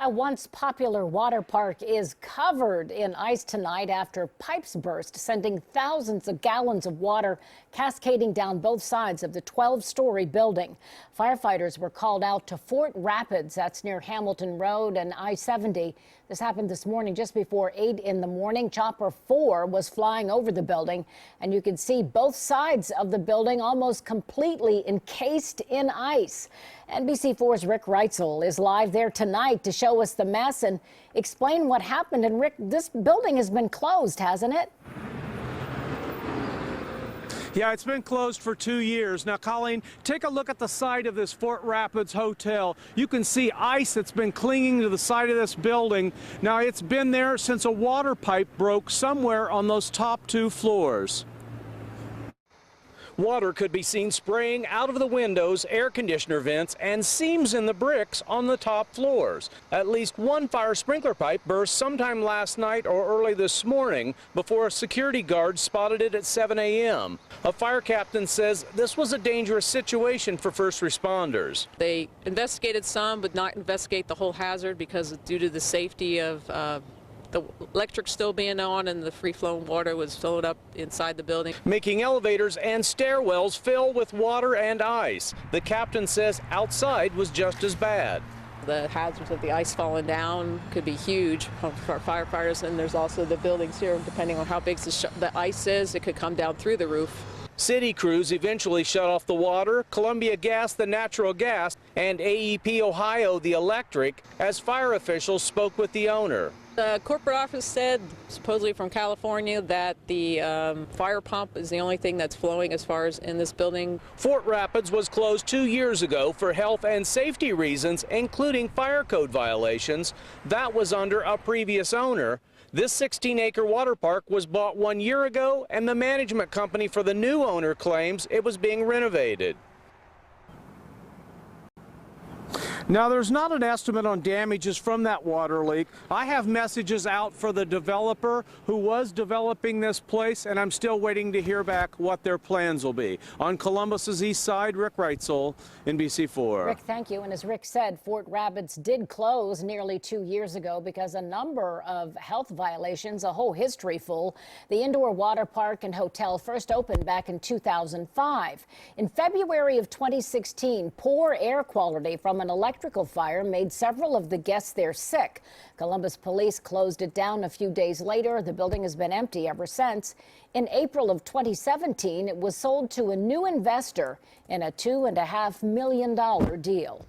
A once popular water park is covered in ice tonight after pipes burst, sending thousands of gallons of water cascading down both sides of the 12-story building. Firefighters were called out to Fort Rapids, that's near Hamilton Road and I-70. This happened this morning just before 8 in the morning. Chopper 4 was flying over the building, and you can see both sides of the building almost completely encased in ice. NBC4's Rick Reitzel is live there tonight to show us the mess and explain what happened. And Rick, this building has been closed, hasn't it? Yeah, it's been closed for 2 years. Now, Colleen, take a look at the side of this Fort Rapids hotel. You can see ice that's been clinging to the side of this building. Now, it's been there since a water pipe broke somewhere on those top 2 floors. Water could be seen spraying out of the windows, air conditioner vents, and seams in the bricks on the top floors. At least one fire sprinkler pipe burst sometime last night or early this morning before a security guard spotted it at 7 a.m. A fire captain says this was a dangerous situation for first responders. They investigated some, but not investigate the whole hazard because due to the safety of the electric still being on and the free-flowing water was filled up inside the building, making elevators and stairwells fill with water and ice. The captain says outside was just as bad. The hazards of the ice falling down could be huge for firefighters, and there's also the buildings here. Depending on how big the ice is, it could come down through the roof. City crews eventually shut off the water, Columbia Gas the natural gas, and AEP Ohio the electric, as fire officials spoke with the owner. The corporate office said, supposedly from California, that the fire pump is the only thing that's flowing as far as in this building. Fort Rapids was closed 2 years ago for health and safety reasons, including fire code violations. That was under a previous owner. This 16-acre water park was bought 1 year ago, and the management company for the new owner claims it was being renovated. Now, there's not an estimate on damages from that water leak. I have messages out for the developer who was developing this place, and I'm still waiting to hear back what their plans will be. On Columbus's east side, Rick Reitzel, NBC4. Rick, thank you. And as Rick said, Fort Rapids did close nearly 2 years ago because a number of health violations, a whole history full. The indoor water park and hotel first opened back in 2005. In February of 2016, poor air quality from an electrical fire made several of the guests there sick. Columbus police closed it down a few days later. The building has been empty ever since. In April of 2017, it was sold to a new investor in a $2.5 million deal.